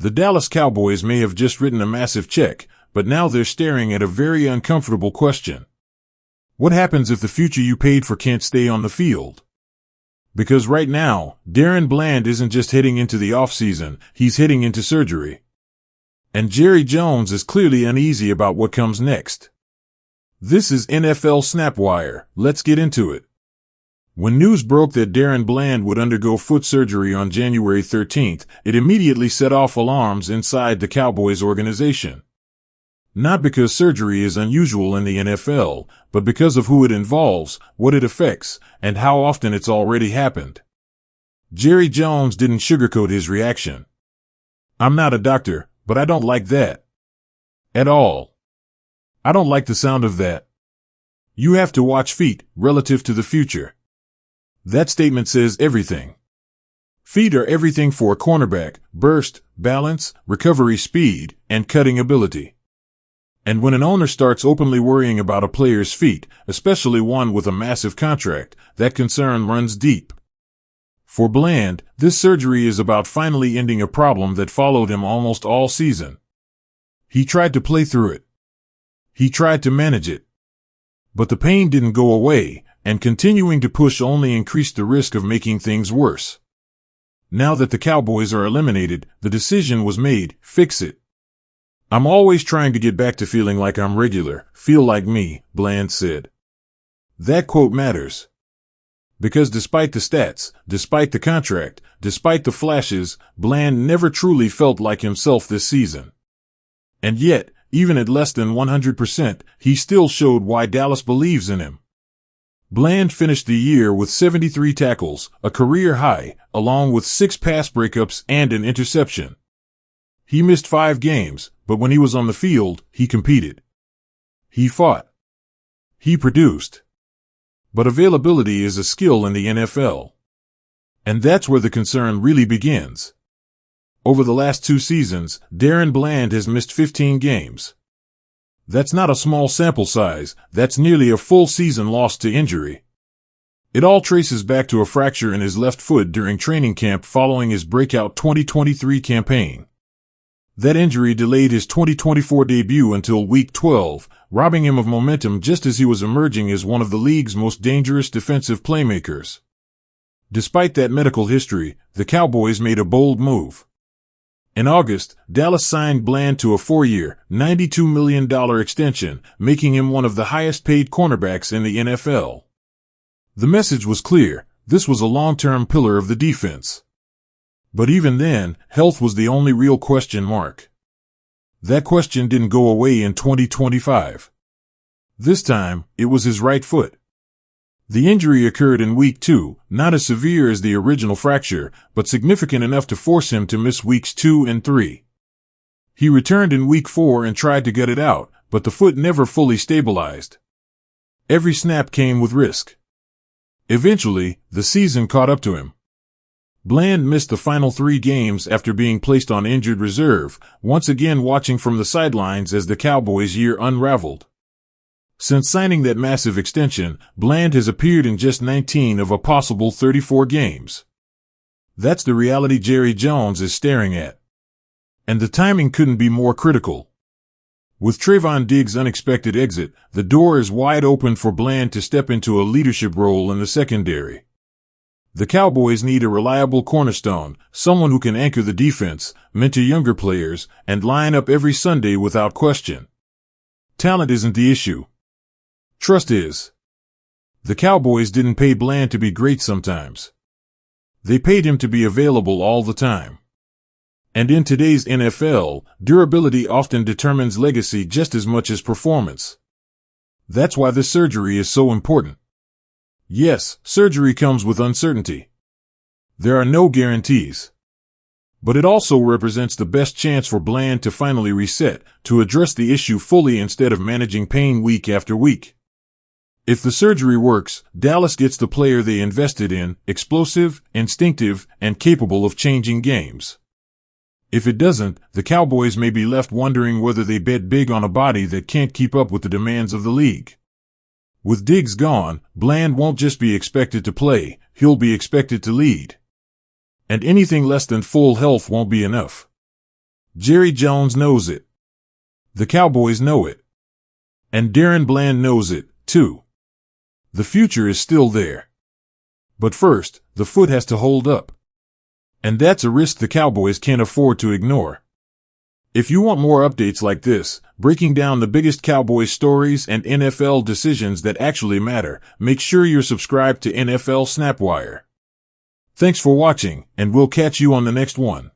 The Dallas Cowboys may have just written a massive check, but now they're staring at a very uncomfortable question. What happens if the future you paid for can't stay on the field? Because right now, DaRon Bland isn't just heading into the offseason, he's heading into surgery. And Jerry Jones is clearly uneasy about what comes next. This is NFL Snapwire. Let's get into it. When news broke that DaRon Bland would undergo foot surgery on January 13th, it immediately set off alarms inside the Cowboys organization. Not because surgery is unusual in the NFL, but because of who it involves, what it affects, and how often it's already happened. Jerry Jones didn't sugarcoat his reaction. "I'm not a doctor, but I don't like that. At all. I don't like the sound of that. You have to watch feet relative to the future." That statement says everything. Feet are everything for a cornerback: burst, balance, recovery speed, and cutting ability. And when an owner starts openly worrying about a player's feet, especially one with a massive contract, that concern runs deep. For Bland, this surgery is about finally ending a problem that followed him almost all season. He tried to play through it. He tried to manage it. But the pain didn't go away, and continuing to push only increased the risk of making things worse. Now that the Cowboys are eliminated, the decision was made: fix it. "I'm always trying to get back to feeling like I'm regular, feel like me," Bland said. That quote matters. Because despite the stats, despite the contract, despite the flashes, Bland never truly felt like himself this season. And yet, even at less than 100%, he still showed why Dallas believes in him. Bland finished the year with 73 tackles, a career high, along with 6 pass breakups and an interception. He missed 5 games, but when he was on the field, he competed. He fought. He produced. But availability is a skill in the NFL. And that's where the concern really begins. Over the last 2 seasons, DaRon Bland has missed 15 games. That's not a small sample size, that's nearly a full season lost to injury. It all traces back to a fracture in his left foot during training camp following his breakout 2023 campaign. That injury delayed his 2024 debut until Week 12, robbing him of momentum just as he was emerging as one of the league's most dangerous defensive playmakers. Despite that medical history, the Cowboys made a bold move. In August, Dallas signed Bland to a 4-year, $92 million extension, making him one of the highest-paid cornerbacks in the NFL. The message was clear: this was a long-term pillar of the defense. But even then, health was the only real question mark. That question didn't go away in 2025. This time, it was his right foot. The injury occurred in Week 2, not as severe as the original fracture, but significant enough to force him to miss Weeks 2 and 3. He returned in Week 4 and tried to gut it out, but the foot never fully stabilized. Every snap came with risk. Eventually, the season caught up to him. Bland missed the final 3 games after being placed on injured reserve, once again watching from the sidelines as the Cowboys' year unraveled. Since signing that massive extension, Bland has appeared in just 19 of a possible 34 games. That's the reality Jerry Jones is staring at. And the timing couldn't be more critical. With Trevon Diggs' unexpected exit, the door is wide open for Bland to step into a leadership role in the secondary. The Cowboys need a reliable cornerstone, someone who can anchor the defense, mentor younger players, and line up every Sunday without question. Talent isn't the issue. Trust is. The Cowboys didn't pay Bland to be great sometimes. They paid him to be available all the time. And in today's NFL, durability often determines legacy just as much as performance. That's why this surgery is so important. Yes, surgery comes with uncertainty. There are no guarantees. But it also represents the best chance for Bland to finally reset, to address the issue fully instead of managing pain week after week. If the surgery works, Dallas gets the player they invested in: explosive, instinctive, and capable of changing games. If it doesn't, the Cowboys may be left wondering whether they bet big on a body that can't keep up with the demands of the league. With Diggs gone, Bland won't just be expected to play, he'll be expected to lead. And anything less than full health won't be enough. Jerry Jones knows it. The Cowboys know it. And DaRon Bland knows it, too. The future is still there. But first, the foot has to hold up. And that's a risk the Cowboys can't afford to ignore. If you want more updates like this, breaking down the biggest Cowboys stories and NFL decisions that actually matter, make sure you're subscribed to NFL Snapwire. Thanks for watching, and we'll catch you on the next one.